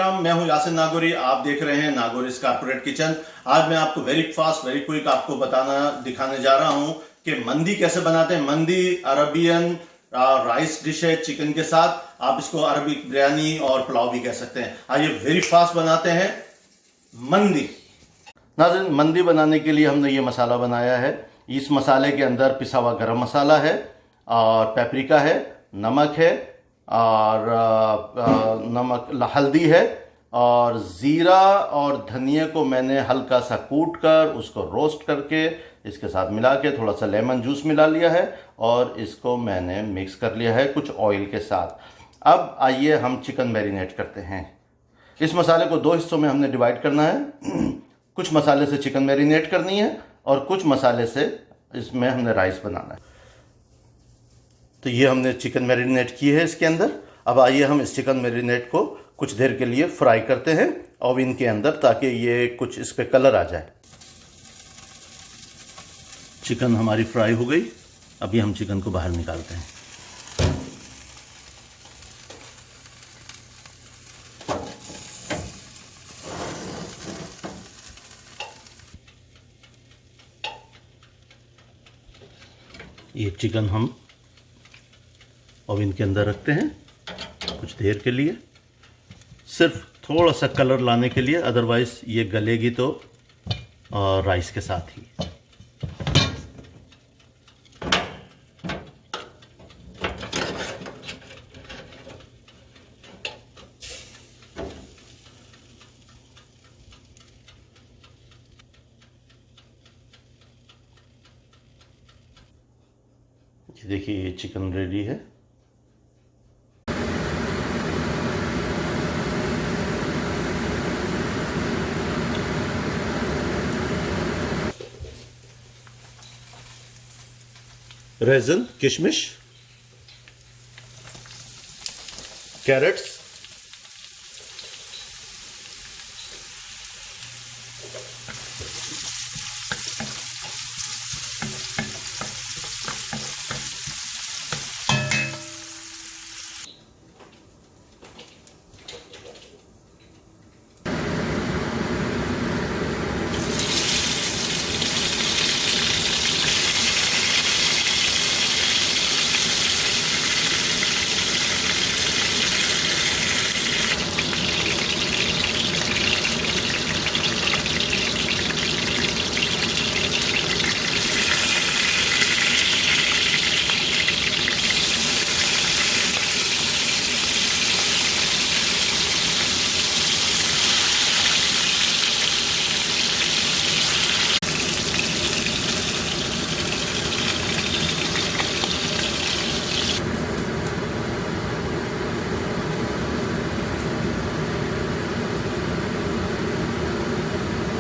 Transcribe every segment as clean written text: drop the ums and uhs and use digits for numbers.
विक्रम, मैं हूं यासिन नागौरी। आप देख रहे हैं नागौरीज कॉर्पोरेट किचन। आज मैं आपको वेरी फास्ट वेरी क्विक आपको दिखाने जा रहा हूं कि मंदी कैसे बनाते हैं। मंदी अरबियन राइस डिश है चिकन के साथ। आप इसको अरबिक बिरयानी और पुलाव भी कह सकते हैं। आइए वेरी फास्ट बनाते हैं मंदी। नाज़रीन, मंदी बनाने के लिए हमने ये मसाला बनाया है। इस मसाले के अंदर पिसा हुआ गरम मसाला है और पेपरिका है, नमक है और हल्दी है और ज़ीरा और धनिया को मैंने हल्का सा कूट कर उसको रोस्ट करके इसके साथ मिला के थोड़ा सा लेमन जूस मिला लिया है और इसको मैंने मिक्स कर लिया है कुछ ऑयल के साथ। अब आइए हम चिकन मैरिनेट करते हैं। इस मसाले को दो हिस्सों में हमने डिवाइड करना है। कुछ मसाले से चिकन मैरिनेट करनी है और कुछ मसाले से इसमें हमने राइस बनाना है। तो ये हमने चिकन मैरिनेट की है इसके अंदर। अब आइए हम इस चिकन मैरिनेट को कुछ देर के लिए फ्राई करते हैं ओवन के अंदर, ताकि ये कुछ इस पे कलर आ जाए। चिकन हमारी फ्राई हो गई। अभी हम चिकन को बाहर निकालते हैं। ये चिकन हम ओवन के अंदर रखते हैं कुछ देर के लिए, सिर्फ थोड़ा सा कलर लाने के लिए, अदरवाइज ये गलेगी तो राइस के साथ ही। ये देखिए, ये चिकन रेडी है। रेज़न, किशमिश, कैरेट्स,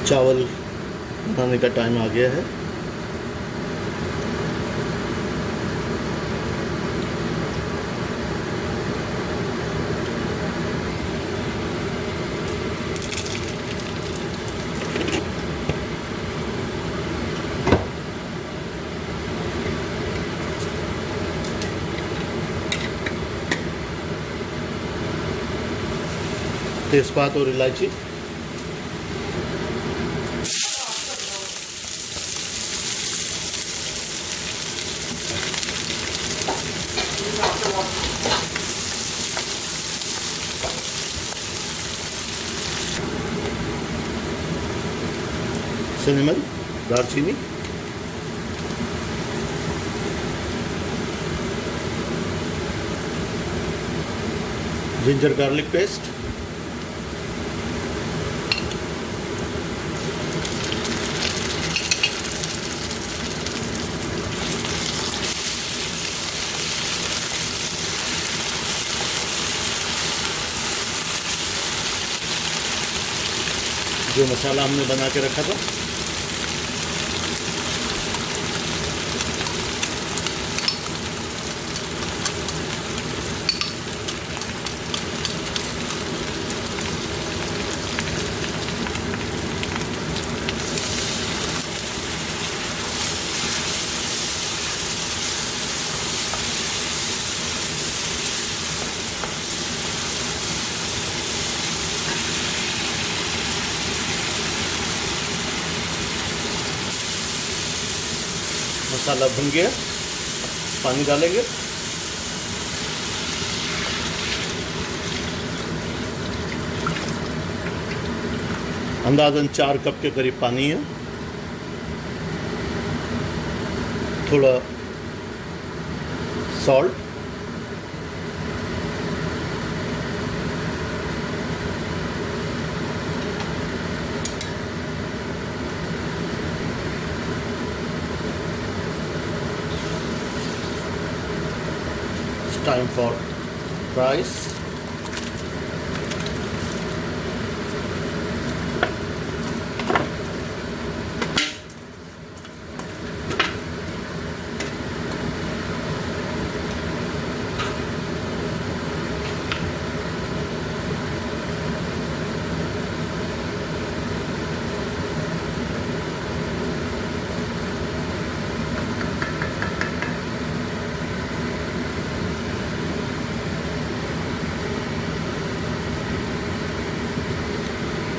चावल बनाने का टाइम आ गया है। तेजपात और इलायची, सिनेमन, दालचीनी, जिंजर गार्लिक पेस्ट, जो मसाला हमने बना के रखा था, मसाला भुन गया, पानी डालेंगे। अंदाज़न 4 कप के करीब पानी है। थोड़ा सॉल्ट, time for rice,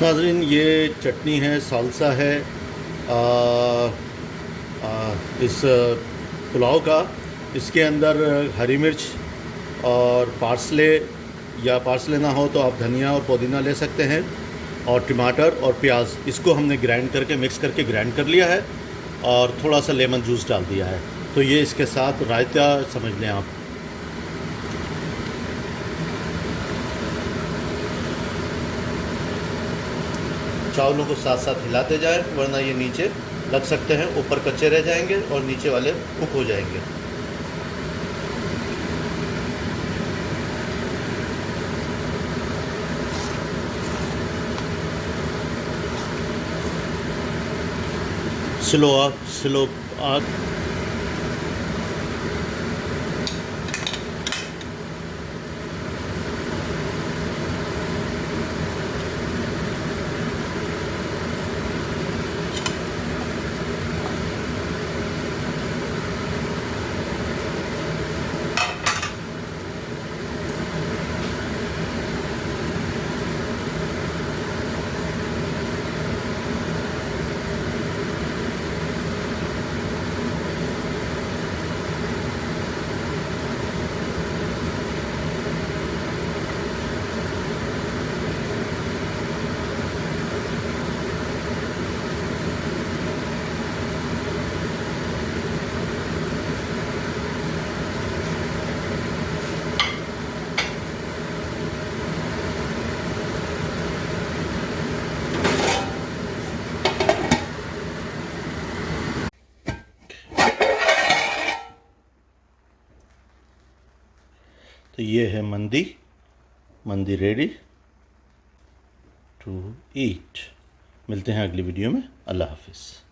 नाज़रीन ये चटनी है, सालसा है इस पुलाव का। इसके अंदर हरी मिर्च और पार्सले, या पार्सले ना हो तो आप धनिया और पुदीना ले सकते हैं, और टमाटर और प्याज, इसको हमने ग्राइंड करके, मिक्स करके ग्राइंड कर लिया है और थोड़ा सा लेमन जूस डाल दिया है। तो ये इसके साथ रायता समझ लें आप। चावलों को साथ साथ हिलाते जाए, वरना ये नीचे लग सकते हैं, ऊपर कच्चे रह जाएंगे और नीचे वाले कुक हो जाएंगे। स्लो आग। तो ये है मंदी रेडी टू ईट। मिलते हैं अगली वीडियो में। अल्लाह हाफिज़।